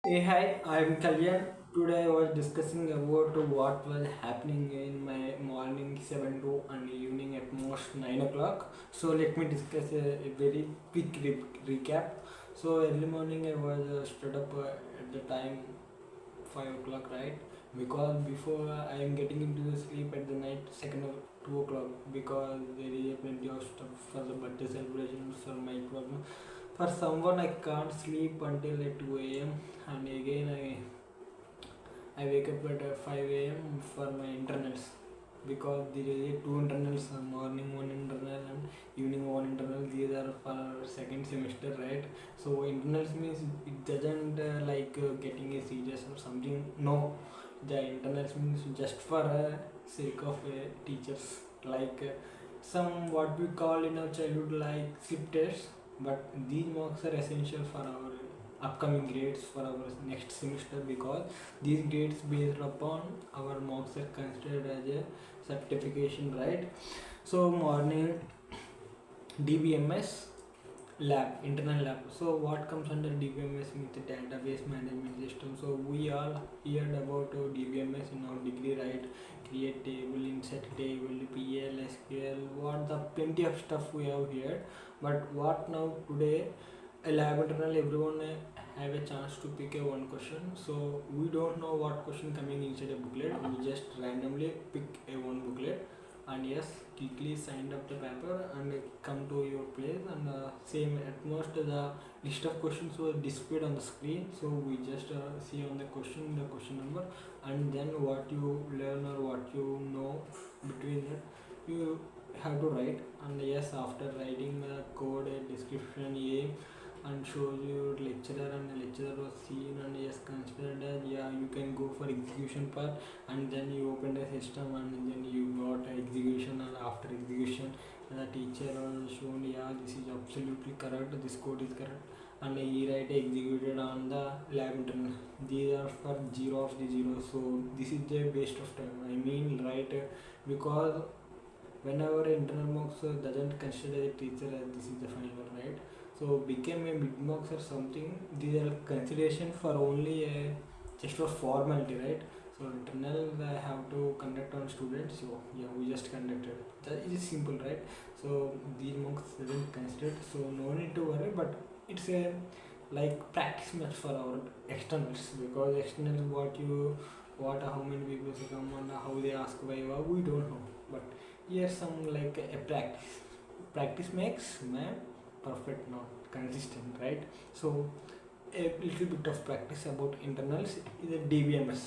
Hey, hi, I'm Kalyan. Today I was discussing about what was happening in my morning 7 to and evening at most 9 o'clock. So let me discuss a very quick recap. So early morning I was stood up at the time 5 o'clock, right? Because before I am getting into the sleep at the night second or 2 o'clock because there is plenty of stuff for the birthday celebrations for my problem. For someone I can't sleep until at 2 a.m. and again I wake up at 5 a.m. for my internals because there is two internals, morning one internal and evening one internal. These are for second semester, right? So internals means it doesn't getting a serious or something. No, the internals means just for sake of teachers, like some what we call in our childhood like slip tests, but these marks are essential for our upcoming grades for our next semester because these grades based upon our marks are considered as a certification, right? So morning DBMS lab, internal lab. So what comes under DBMS means the database management system. So we all heard about DBMS in our degree, right? Create table, insert table, PL, SQL, what the plenty of stuff we have here. But what now today a lab internal everyone have a chance to pick a one question. So we don't know what question coming inside a booklet. We just randomly pick a one booklet and yes, quickly signed up the paper and come to your place and same at most the list of questions were displayed on the screen. So we just see on the question number, and then what you learn or what you know between it you have to write. And yes, after writing the code, a description, a and shows your lecturer, and the lecturer was seen and yes considered as yeah you can go for execution part, and then you open the system and then you got execution, and after execution the teacher was shown yeah this is absolutely correct, this code is correct, and he write executed on the lab internal. These are for zero of the zero, so this is the waste of time, I mean, right? Because whenever internal marks doesn't consider a teacher as this is the final one, right? So became a mid marks or something. These are consideration for only a just for formality, right? So internal I have to conduct on students. So yeah, we just conducted. That is simple, right? So these marks isn't considered. So no need to worry. But it's a like practice match for our externals because externals what how many people come and how they ask why we don't know. But here's some like a practice. Practice makes man perfect, not consistent, right? So a little bit of practice about internals is a DBMS.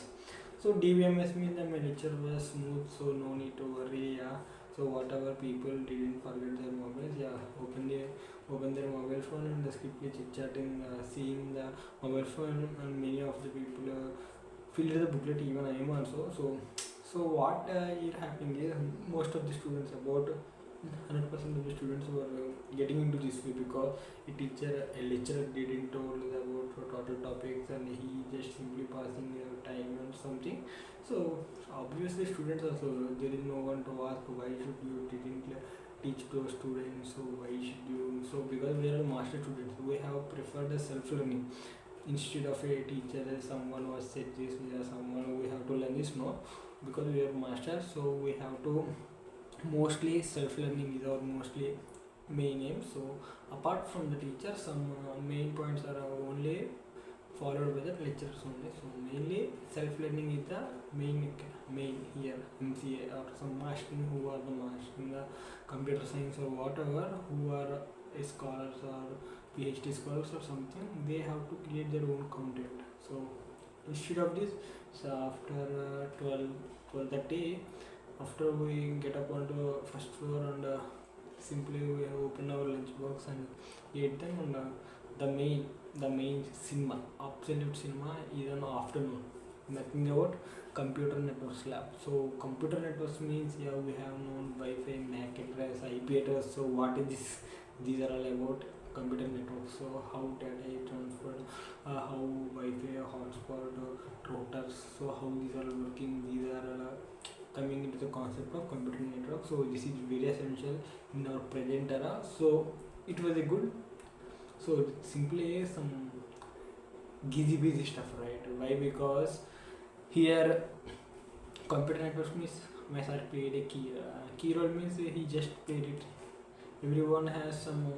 So DBMS means the lecture was smooth, so no need to worry. Yeah. So whatever people didn't forget their mobiles, yeah, open their mobile phone and just quickly chit chatting, seeing the mobile phone, and many of the people filled the booklet. Even I am also. So what is happening is most of the students, about 100% of the students were getting into this way because a lecturer didn't told about total topics and he just simply passing time and something. So obviously students also, there is no one to ask why should you didn't teach to students, so why should you, so because we are master students we have preferred the self learning instead of a teacher, someone was said this, someone we have to learn this, no, because we are masters, so we have to mostly self-learning is our mostly main aim. So apart from the teacher, some main points are only followed by the lecturers only. So mainly self-learning is the main here MCA or some mastering who are the mastering the computer science or whatever, who are scholars or PhD scholars or something, they have to create their own content. So instead of this, so after 12:30, after we get up onto first floor and simply we open our lunch box and eat them, and the main the main cinema, absolute cinema, is on afternoon. Nothing about computer networks lab. So computer networks means yeah we have known Wi-Fi, MAC address, IP address. So what is this? These are all about computer networks. So how data is transferred, how Wi-Fi, hotspot, routers. So how these are working. These are coming into the concept of computer network. So this is very essential in our present era. So it was a good, so simply some gizzy busy stuff, right? Why? Because here computer networks means my sir played a key role means he just played it. Everyone has some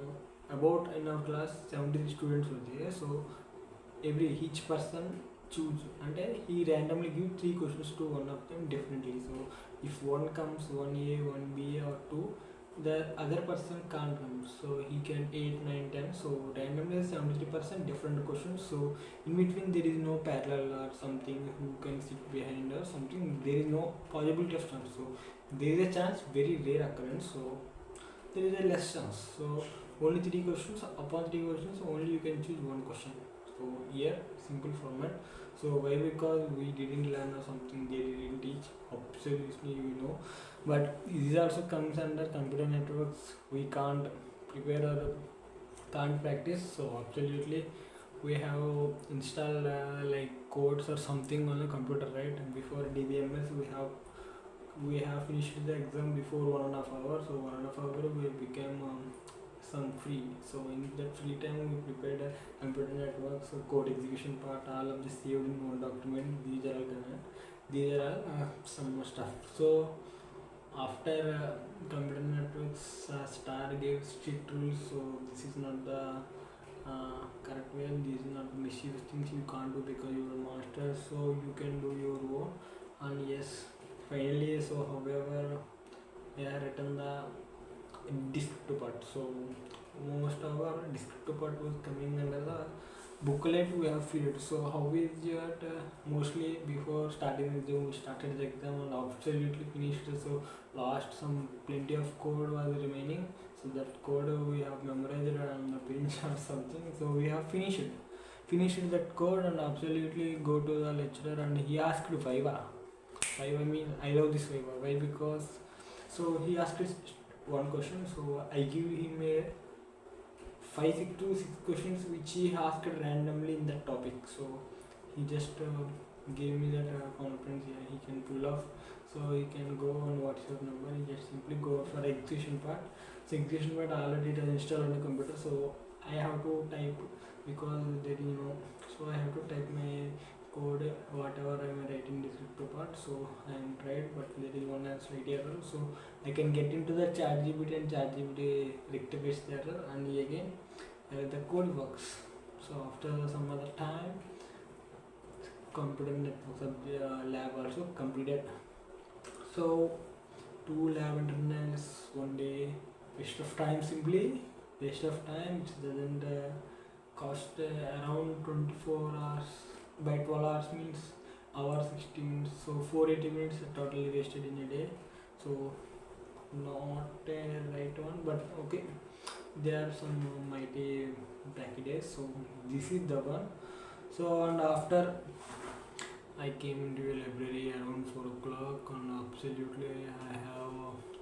about in our class 73 students were there, so every each person choose and he randomly give three questions to one of them differently. So if one comes 1A, 1B or 2, the other person can't come, so he can 8, 9, 10. So randomly 73% different questions, so in between there is no parallel or something who can sit behind or something, there is no possibility of chance. So there is a chance, very rare occurrence, so there is a less chance. So only three questions, upon three questions only you can choose one question. So here simple format. So why? Because we didn't learn or something, they didn't teach, absolutely we know, but this also comes under computer networks. We can't prepare or can't practice, so absolutely we have installed like codes or something on the computer, right? Before DBMS we have finished the exam before 1.5 hours, so 1.5 hours we became some free. So in that free time we prepared a computer network, so code execution part, all of this saved in one document. These are all some stuff. So after computer networks, star gave strict rules, so this is not the correct way, this is not mischievous things you can't do because you are a master, so you can do your own. And yes, finally, so however I have written the descriptive part. So most of our descriptive part was coming under the booklet we have filled. So how is it? Mostly before starting the exam, we started the exam and absolutely finished. So last some plenty of code was remaining. So that code we have memorized on the bench or something. So we have finished that code and absolutely go to the lecturer and he asked Viva. Viva means I love this Viva. Why? Because so he asked us one question. So I give him a 5 to 6 questions which he asked randomly in that topic. So he just gave me that confidence. Yeah, he can pull off. So he can go on WhatsApp number. He just simply go for execution part. So execution part already it is installed on the computer. So I have to type because there is no. So I have to type my code whatever I am writing descriptive part. So I am tried, but there is one slight error. So I can get into the ChatGPT and ChatGPT rectifies the error and again the code works. So after some other time, computer networks lab also completed. So 2 lab internals, one day, waste of time, simply waste of time. It doesn't cost around 24 hours. By 12 hours means hour 60 minutes. So 480 minutes totally wasted in a day. So not a right one, but okay. There are some mighty back days. So this is the one. So and after I came into a library around 4 o'clock and absolutely I have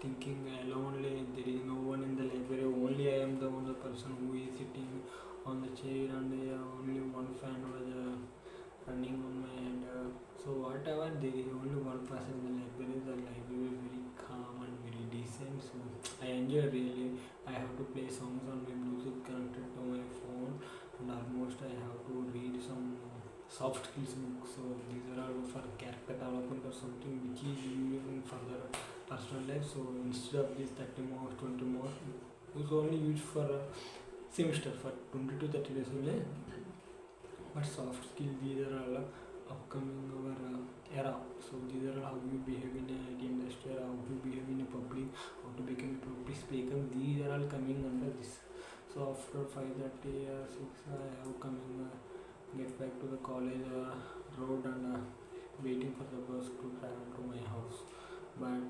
thinking lonely. There is no one in the library. Only I am the only person who is sitting on the chair and only one fan was running on my hand. So whatever, there is only one person in the library. The library is very calm and very decent. So I enjoy really. I have to play songs on my Bluetooth connected to my phone and almost I have to read some soft skills books. So these are all for character development or something which is using for the personal life. So instead of this 30 marks, 20 marks, it was only used for a semester for 20 to 30 days only. But soft skills, these are all upcoming our era. So these are how you behave in a IT industry, how to behave in a public, how to become a public speaker. These are all coming under this. So after 5:30 or 6, I have coming get back to the college road and waiting for the bus to travel to my house. But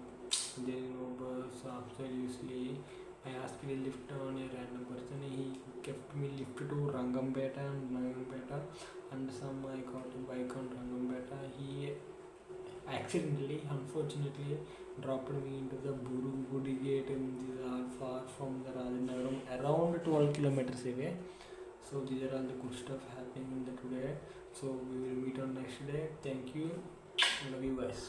there is no bus. Absolutely, I asked a lift on a random person. He kept me lifted to Rangampeta and some I got a bike on Rangampeta. He accidentally, unfortunately, dropped me into the Burugudi gate, and these are far from the Rajanagram, around 12 kilometers away. So these are all the good stuff happening in the today. So we will meet on next day. Thank you. Love you guys.